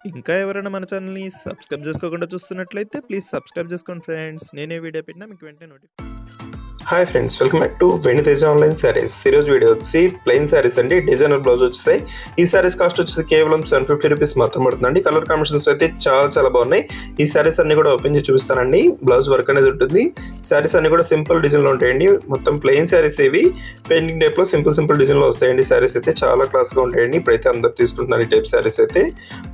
ఇంకా ఎవరైనా మన ఛానల్‌ని సబ్స్క్రైబ్ చేసుకోకుండా చూస్తున్నట్లయితే ప్లీజ్ సబ్స్క్రైబ్ చేసుకోండి ఫ్రెండ్స్. నేనే వీడియో పెట్టినా మీకు వెంటనే hi friends, welcome back to వెను తేజ ఆన్లైన్ సారీస్. ఈరోజు వీడియో వచ్చి ప్లెయిన్ సారీస్ అండి. డిజైనర్ బ్లౌజ్ వచ్చేసాయి. ఈ సారీస్ కాస్ట్ వచ్చేసి కేవలం 750 రూపీస్ మాత్రం పడుతుందండి. కలర్ కాంబినేషన్స్ అయితే చాలా బాగున్నాయి. ఈ సారీస్ అన్ని కూడా ఓపెన్ చేసి చూపిస్తానండి. బ్లౌజ్ వర్క్ అనేది ఉంటుంది. సారీస్ అన్ని కూడా సింపుల్ డిజైన్లో ఉంటాయండి. మొత్తం ప్లెయిన్ సారీస్ ఇవి పెయింటింగ్ టైప్లో సింపుల్ డిజైన్లో వస్తాయండి. సారీస్ అయితే చాలా క్లాస్గా ఉంటాయండి. ఇప్పుడైతే అందరు తీసుకుంటున్నారు ఈ టైప్ సారీస్ అయితే.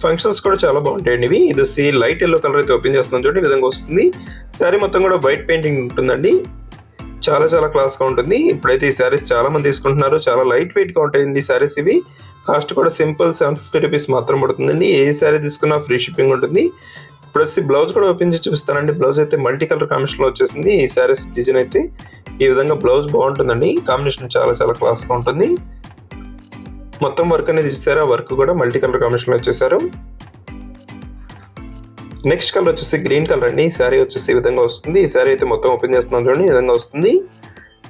ఫంక్షన్స్ కూడా చాలా బాగుంటాయండి ఇవి. ఇది వచ్చి లైట్ ఎల్లో కలర్ అయితే ఓపెన్ చేస్తున్నాం చూడండి, ఈ విధంగా వస్తుంది. సారీ మొత్తం కూడా వైట్ పెయింటింగ్ ఉంటుందండి. చాలా క్లాస్గా ఉంటుంది. ఇప్పుడైతే ఈ శారీస్ చాలా మంది తీసుకుంటున్నారు. చాలా లైట్ వెయిట్గా ఉంటాయండి ఈ శారీస్ ఇవి. కాస్ట్ కూడా సింపుల్ 750 రూపీస్ మాత్రం పడుతుందండి. ఏ శారీ తీసుకున్నా ఫ్రీ షిప్పింగ్ ఉంటుంది. ఇప్పుడు వచ్చి బ్లౌజ్ కూడా ఓపెన్ చేసి చూపిస్తానండి. బ్లౌజ్ అయితే మల్టీ కలర్ కాంబినేషన్లో వచ్చేసింది. ఈ శారీస్ డిజైన్ అయితే ఈ విధంగా బ్లౌజ్ బాగుంటుందండి. కాంబినేషన్ చాలా క్లాస్గా ఉంటుంది. మొత్తం వర్క్ అనేది ఇచ్చారు. ఆ వర్క్ కూడా మల్టీ కలర్ కాంబినేషన్లో వచ్చేసారు. నెక్స్ట్ కలర్ వచ్చేసి గ్రీన్ కలర్ అండి. ఈ శారీ వచ్చేసి ఈ విధంగా వస్తుంది. ఈ శారీ అయితే మొత్తం ఓపెన్ చేస్తున్నాం చూడండి, ఈ విధంగా వస్తుంది.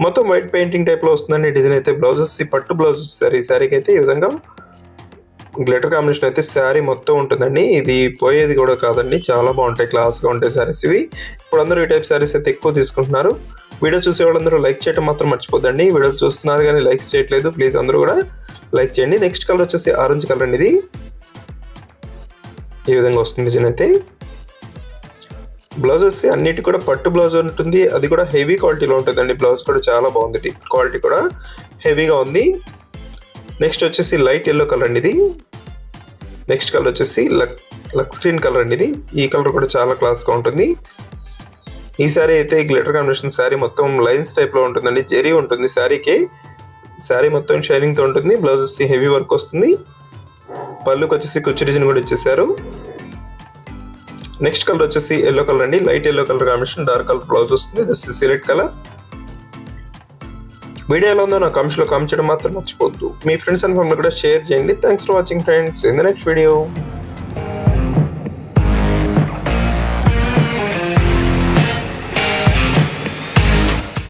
మొత్తం వైట్ పెయింటింగ్ టైప్లో వస్తుందండి డిజైన్ అయితే. బ్లౌజ్ వచ్చి పట్టు బ్లౌజ్ వచ్చేసారు. ఈ శారీకి అయితే ఈ విధంగా గ్లిటర్ కాంబినేషన్ అయితే శారీ మొత్తం ఉంటుందండి. ఇది పోయేది కూడా కాదండి. చాలా బాగుంటాయి, క్లాస్గా ఉంటాయి శారీస్ ఇవి. ఇప్పుడు అందరూ ఈ టైప్ శారీస్ అయితే ఎక్కువ తీసుకుంటున్నారు. వీడియో చూసే వాళ్ళందరూ లైక్ చేయడం మాత్రం మర్చిపోద్దండి. వీడియో చూస్తున్నారు కానీ లైక్ చేయట్లేదు, ప్లీజ్ అందరూ కూడా లైక్ చేయండి. నెక్స్ట్ కలర్ వచ్చేసి ఆరెంజ్ కలర్ అండి. ఇది ఈ విధంగా వస్తుంది డిజైన్ అయితే. బ్లౌజ్ వచ్చి అన్నిటి కూడా పట్టు బ్లౌజ్ ఉంటుంది. అది కూడా హెవీ క్వాలిటీలో ఉంటుందండి. బ్లౌజ్ కూడా చాలా బాగుంది, క్వాలిటీ కూడా హెవీగా ఉంది. నెక్స్ట్ వచ్చేసి లైట్ ఎల్లో కలర్ అండి. ఇది నెక్స్ట్ కలర్ వచ్చేసి లక్స్ గ్రీన్ కలర్ అండి. ఇది ఈ కలర్ కూడా చాలా క్లాస్గా ఉంటుంది. ఈ శారీ అయితే గ్లిటర్ కాంబినేషన్ శారీ మొత్తం లైన్స్ టైప్లో ఉంటుందండి. జెరీ ఉంటుంది శారీకి. శారీ మొత్తం షైనింగ్తో ఉంటుంది. బ్లౌజ్ వచ్చి హెవీ వర్క్ వస్తుంది. పళ్ళుకి వచ్చేసి కుచ్చు డిజైన్ కూడా ఇచ్చేసారు. నెక్స్ట్ కలర్ వచ్చేసి ఎల్లో కలర్ అండి. Light yellow colour combination, dark colour blouse వస్తుంది. ఇది వచ్చి సిలెక్ట్ కలర్. వీడియో ఎలా ఉందో నా కామెంట్స్లో కామెంట్ చేయడం మాత్రం మర్చిపోద్దు. మీ ఫ్రెండ్స్ అండ్ ఫ్యామిలీ కూడా షేర్ చేయండి. Thanks for watching friends. In the next video.